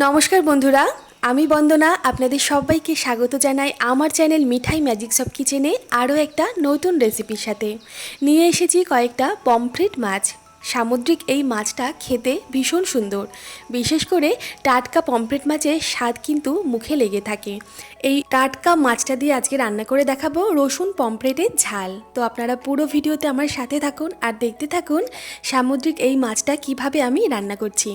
নমস্কার বন্ধুরা, আমি বন্দনা আপনাদের সবাইকে স্বাগত জানাই আমার চ্যানেল মিঠাই ম্যাজিক সব কিচেনে আরও একটা নতুন রেসিপির সাথে। নিয়ে এসেছি কয়েকটা পমফ্রেট মাছ। সামুদ্রিক এই মাছটা খেতে ভীষণ সুন্দর, বিশেষ করে টাটকা পমফ্রেট মাছের স্বাদ কিন্তু মুখে লেগে থাকে। এই টাটকা মাছটা দিয়ে আজকে রান্না করে দেখাবো রসুন পমফ্রেটের ঝাল। তো আপনারা পুরো ভিডিওতে আমার সাথে থাকুন আর দেখতে থাকুন সামুদ্রিক এই মাছটা কিভাবে আমি রান্না করছি।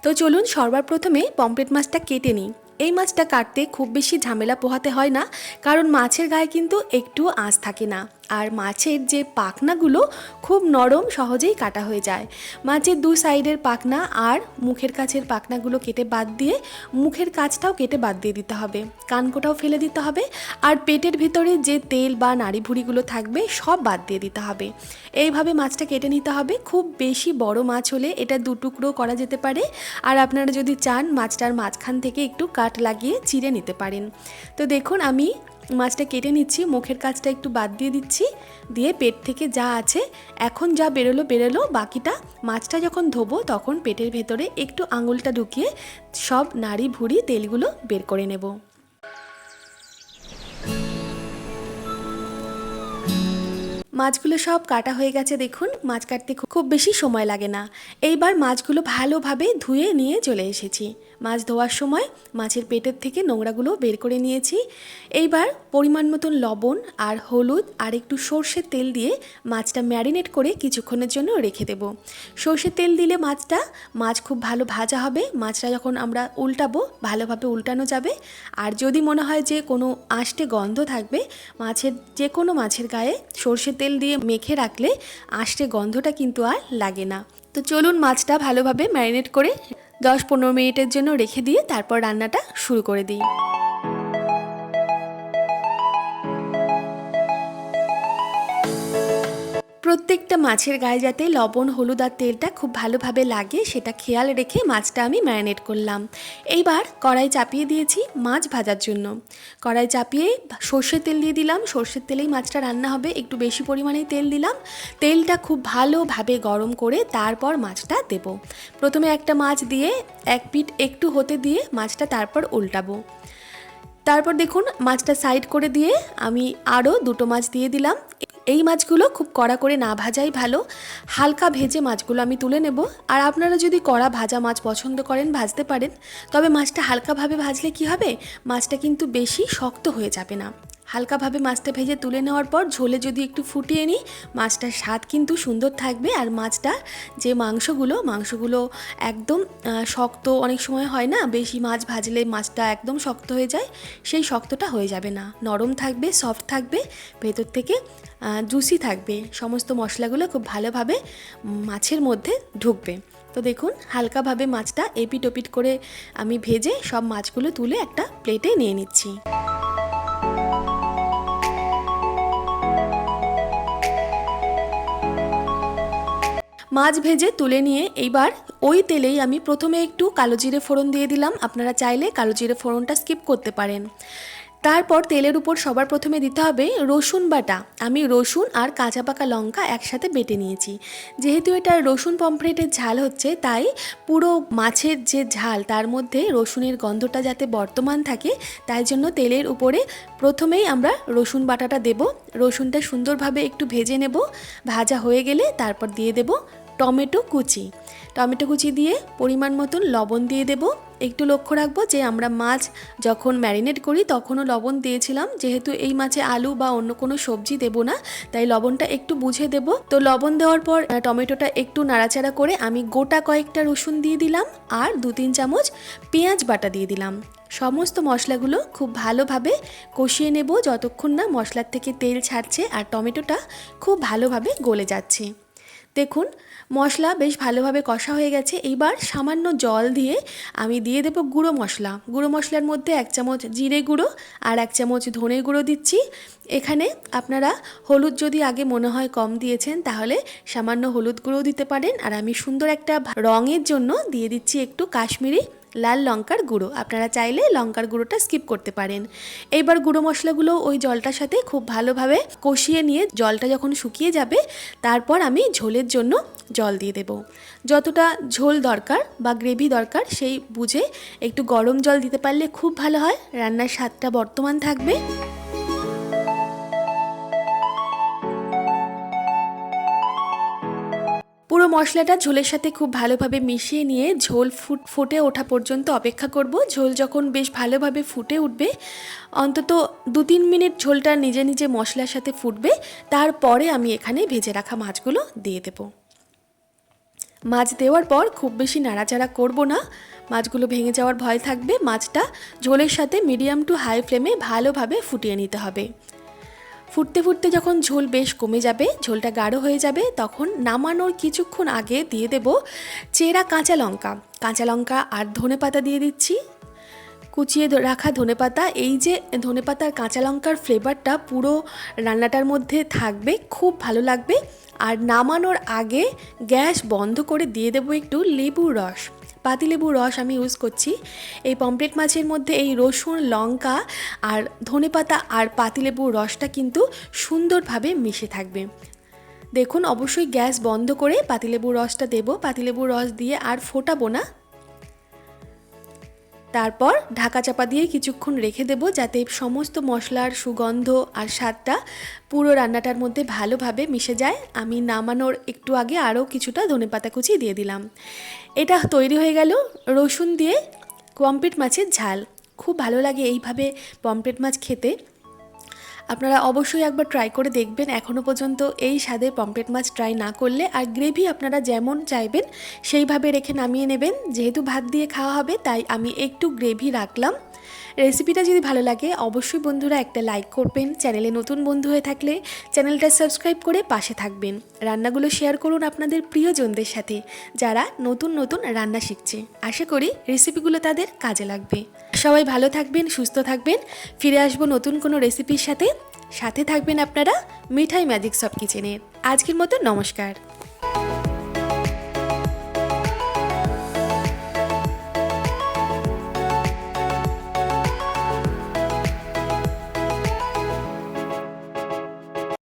তো চলুন সবার প্রথমে পমফ্রেট মাছটা কেটে নিই। এই মাছটা কাটতে খুব বেশি ঝামেলা পোহাতে হয় না, কারণ মাছের গায়ে কিন্তু একটু আঁশ থাকে না, আর মাছের যে পাখনাগুলো খুব নরম, সহজেই কাটা হয়ে যায়। মাছের দু সাইডের পাখনা আর মুখের কাছের পাখনাগুলো কেটে বাদ দিয়ে মুখের কাছটাও কেটে বাদ দিয়ে দিতে হবে, কানকোটাও ফেলে দিতে হবে, আর পেটের ভিতরে যে তেল বা নাড়ি ভুড়িগুলো থাকবে সব বাদ দিয়ে দিতে হবে। এইভাবে মাছটা কেটে নিতে হবে। খুব বেশি বড় মাছ হলে এটা দু টুকরো করা যেতে পারে, আর আপনারা যদি চান মাছটার মাঝখান থেকে একটু কাট লাগিয়ে চিড়ে নিতে পারেন। তো দেখুন আমি মাছটা কেটে নিচ্ছি, মুখের কাছটা একটু বাদ দিয়ে দিচ্ছি, দিয়ে পেট থেকে যা আছে এখন যা বেরোলো বাকিটা মাছটা যখন ধোবো তখন পেটের ভেতরে একটু আঙুলটা ঢুকিয়ে সব নাড়ি ভুড়ি তেলগুলো বের করে নেব। মাছগুলো সব কাটা হয়ে গেছে। দেখুন মাছ কাটতে খুব বেশি সময় লাগে না। এইবার মাছগুলো ভালোভাবে ধুয়ে নিয়ে চলে এসেছি। মাছ ধোয়ার সময় মাছের পেটের থেকে নোংরাগুলো বের করে নিয়েছি। এইবার পরিমাণ মতন লবণ আর হলুদ আর একটু সর্ষের তেল দিয়ে মাছটা ম্যারিনেট করে কিছুক্ষণের জন্য রেখে দেব। সর্ষের তেল দিলে মাছ খুব ভালো ভাজা হবে। মাছটা যখন আমরা উল্টাবো ভালোভাবে উল্টানো যাবে। আর যদি মনে হয় যে কোনো আঁশটে গন্ধ থাকবে, যে কোনো মাছের গায়ে সর্ষের তেল দিয়ে মেখে রাখলে আঁশটে গন্ধটা কিন্তু আর লাগে না। তো চলুন মাছটা ভালোভাবে ম্যারিনেট করে 10-15 মিনিটের জন্য রেখে দিয়ে তারপর রান্নাটা শুরু করে দিই। প্রত্যেকটা মাছের গায়ে যাতে লবণ, হলুদ আর তেলটা খুব ভালোভাবে লাগে সেটা খেয়াল রেখে মাছটা আমি ম্যারিনেট করলাম। এইবার কড়াই চাপিয়ে দিয়েছি মাছ ভাজার জন্য। কড়াই চাপিয়ে সর্ষের তেল দিয়ে দিলাম। সর্ষের তেলেই মাছটা রান্না হবে, একটু বেশি পরিমাণেই তেল দিলাম। তেলটা খুব ভালোভাবে গরম করে তারপর মাছটা দেব। প্রথমে একটা মাছ দিয়ে এক পিঠ একটু হতে দিয়ে মাছটা তারপর উল্টাবো। তারপর দেখুন মাছটা সাইড করে দিয়ে আমি আরও দুটো মাছ দিয়ে দিলাম। এই মাছগুলো খুব কড়া করে না ভাজাই ভালো, হালকা ভেজে মাছগুলো আমি তুলে নেব। আর আপনারা যদি কড়া ভাজা মাছ পছন্দ করেন ভাজতে পারেন, তবে মাছটা হালকাভাবে ভাজলে কি হবে, মাছটা কিন্তু বেশি শক্ত হয়ে যাবে না। হালকাভাবে মাছটা ভেজে তুলে নেওয়ার পর ঝোলে যদি একটু ফুটিয়ে নিই, মাছটার স্বাদ কিন্তু সুন্দর থাকবে। আর মাছটা যে মাংসগুলো একদম শক্ত, অনেক সময় হয় না বেশি মাছ ভাজলে মাছটা একদম শক্ত হয়ে যায়, সেই শক্তটা হয়ে যাবে না, নরম থাকবে, সফট থাকবে, ভেতর থেকে জুসি থাকবে। সমস্ত মশলাগুলো খুব ভালোভাবে মাছের মধ্যে ঢুকবে। তো দেখুন হালকাভাবে মাছটা এপিট ওপিট করে আমি ভেজে সব মাছগুলো তুলে একটা প্লেটে নিয়ে নিচ্ছি। মাছ ভেজে তুলে নিয়ে এইবার ওই তেলেই আমি প্রথমে একটু কালো জিরে ফোড়ন দিয়ে দিলাম। আপনারা চাইলে কালো জিরে ফোড়নটা স্কিপ করতে পারেন। তারপর তেলের উপর সবার প্রথমে দিতে হবে রসুন বাটা। আমি রসুন আর কাঁচা পাকা লঙ্কা একসাথে বেটে নিয়েছি। যেহেতু এটা রসুন পমফ্রেটের ঝাল হচ্ছে, তাই পুরো মাছের যে ঝাল তার মধ্যে রসুনের গন্ধটা যাতে বর্তমান থাকে, তাই জন্য তেলের উপরে প্রথমেই আমরা রসুন বাটাটা দেব। রসুনটা সুন্দরভাবে একটু ভেজে নেব। ভাজা হয়ে গেলে তারপর দিয়ে দেব টমেটো কুচি দিয়ে পরিমাণ মতন লবণ দিয়ে দেব। একটু লক্ষ্য রাখবো যে আমরা মাছ যখন ম্যারিনেট করি তখনও লবণ দিয়েছিলাম, যেহেতু এই মাছে আলু বা অন্য কোনো সবজি দেব না, তাই লবণটা একটু বুঝে দেব। তো লবণ দেওয়ার পর টমেটোটা একটু নাড়াচাড়া করে আমি গোটা কয়েকটা রসুন দিয়ে দিলাম আর 2-3 চামচ পেঁয়াজ বাটা দিয়ে দিলাম। সমস্ত মশলাগুলো খুব ভালোভাবে কষিয়ে নেব যতক্ষণ না মশলার থেকে তেল ছাড়ছে আর টমেটোটা খুব ভালোভাবে গলে যাচ্ছে। দেখুন মশলা বেশ ভালোভাবে কষা হয়ে গেছে। এইবার সামান্য জল দিয়ে আমি দিয়ে দেব গুঁড়ো মশলার মধ্যে 1 চামচ জিরে গুঁড়ো আর 1 চামচ ধনে গুঁড়ো দিচ্ছি। এখানে আপনারা হলুদ যদি আগে মনে হয় কম দিয়েছেন তাহলে সামান্য হলুদ গুঁড়ো দিতে পারেন। আর আমি সুন্দর একটা রঙের জন্য দিয়ে দিচ্ছি একটু কাশ্মীরি লাল লঙ্কার গুঁড়ো, আপনারা চাইলে লঙ্কার গুঁড়োটা স্কিপ করতে পারেন। এইবার গুঁড়ো মশলাগুলো ওই জলটার সাথে খুব ভালোভাবে কষিয়ে নিয়ে জলটা যখন শুকিয়ে যাবে তারপর আমি ঝোলের জন্য জল দিয়ে দেব। যতটা ঝোল দরকার বা গ্রেভি দরকার সেই বুঝে একটু গরম জল দিতে পারলে খুব ভালো হয়, রান্নার স্বাদটা বর্তমান থাকবে। পুরো মশলাটা ঝোলের সাথে খুব ভালোভাবে মিশিয়ে নিয়ে ঝোল ফুটে ওঠা পর্যন্ত অপেক্ষা করব। ঝোল যখন বেশ ভালোভাবে ফুটে উঠবে, অন্তত 2-3 মিনিট ঝোলটা নিজে নিজে মশলার সাথে ফুটবে, তারপরে আমি এখানে ভেজে রাখা মাছগুলো দিয়ে দেব। মাছ দেওয়ার পর খুব বেশি নাড়াচাড়া করব না, মাছগুলো ভেঙে যাওয়ার ভয় থাকবে। মাছটা ঝোলের সাথে মিডিয়াম টু হাই ফ্লেমে ভালোভাবে ফুটিয়ে নিতে হবে। ফুটতে ফুটতে যখন ঝোল বেশ কমে যাবে, ঝোলটা গাঢ় হয়ে যাবে, তখন নামানোর কিছুক্ষণ আগে দিয়ে দেব চেরা কাঁচা লঙ্কা আর ধনেপাতা দিয়ে দিচ্ছি। কুচিয়ে রাখা ধনেপাতা, এই যে ধনেপাতার কাঁচা লঙ্কার ফ্লেভারটা পুরো রান্নাটার মধ্যে থাকবে, খুব ভালো লাগবে। আর নামানোর আগে গ্যাস বন্ধ করে দিয়ে দেবো একটু লেবুর রস, পাতিলেবুর রস আমি ইউজ করছি। এই পমফ্রেট মাছের মধ্যে এই রসুন, লঙ্কা আর ধনেপাতা আর পাতিলেবুর রসটা কিন্তু সুন্দরভাবে মিশে থাকবে। দেখুন, অবশ্যই গ্যাস বন্ধ করে পাতিলেবুর রসটা দেব। পাতিলেবুর রস দিয়ে আর ফোটাবো না, তারপর ঢাকা চাপা দিয়ে কিছুক্ষণ রেখে দেব যাতে সমস্ত মশলার সুগন্ধ আর স্বাদটা পুরো রান্নাটার মধ্যে ভালোভাবে মিশে যায়। আমি নামানোর একটু আগে আরও কিছুটা ধনেপাতা কুচি দিয়ে দিলাম। এটা তৈরি হয়ে গেল রসুন দিয়ে পমফ্রেট মাছের ঝাল। খুব ভালো লাগে এইভাবে পমফ্রেট মাছ খেতে, আপনারা অবশ্যই একবার ট্রাই করে দেখবেন। এখনও পর্যন্ত এই স্বাদের পমফ্রেট মাছ ট্রাই না করলে। আর গ্রেভি আপনারা যেমন চাইবেন সেইভাবে রেখে নামিয়ে নেবেন। যেহেতু ভাত দিয়ে খাওয়া হবে তাই আমি একটু গ্রেভি রাখলাম। রেসিপিটা যদি ভালো লাগে অবশ্যই বন্ধুরা একটা লাইক করবেন। চ্যানেলে নতুন বন্ধু হয়ে থাকলে চ্যানেলটা সাবস্ক্রাইব করে পাশে থাকবেন। রান্নাগুলো শেয়ার করুন আপনাদের প্রিয়জনদের সাথে যারা নতুন নতুন রান্না শিখছে। আশা করি রেসিপিগুলো তাদের কাজে লাগবে। সবাই ভালো থাকবেন, সুস্থ থাকবেন। ফিরে আসবো নতুন কোনো রেসিপির সাথে থাকবেন আপনারা মিঠাই ম্যাজিক সব কিচেনের। আজকের মতো নমস্কার।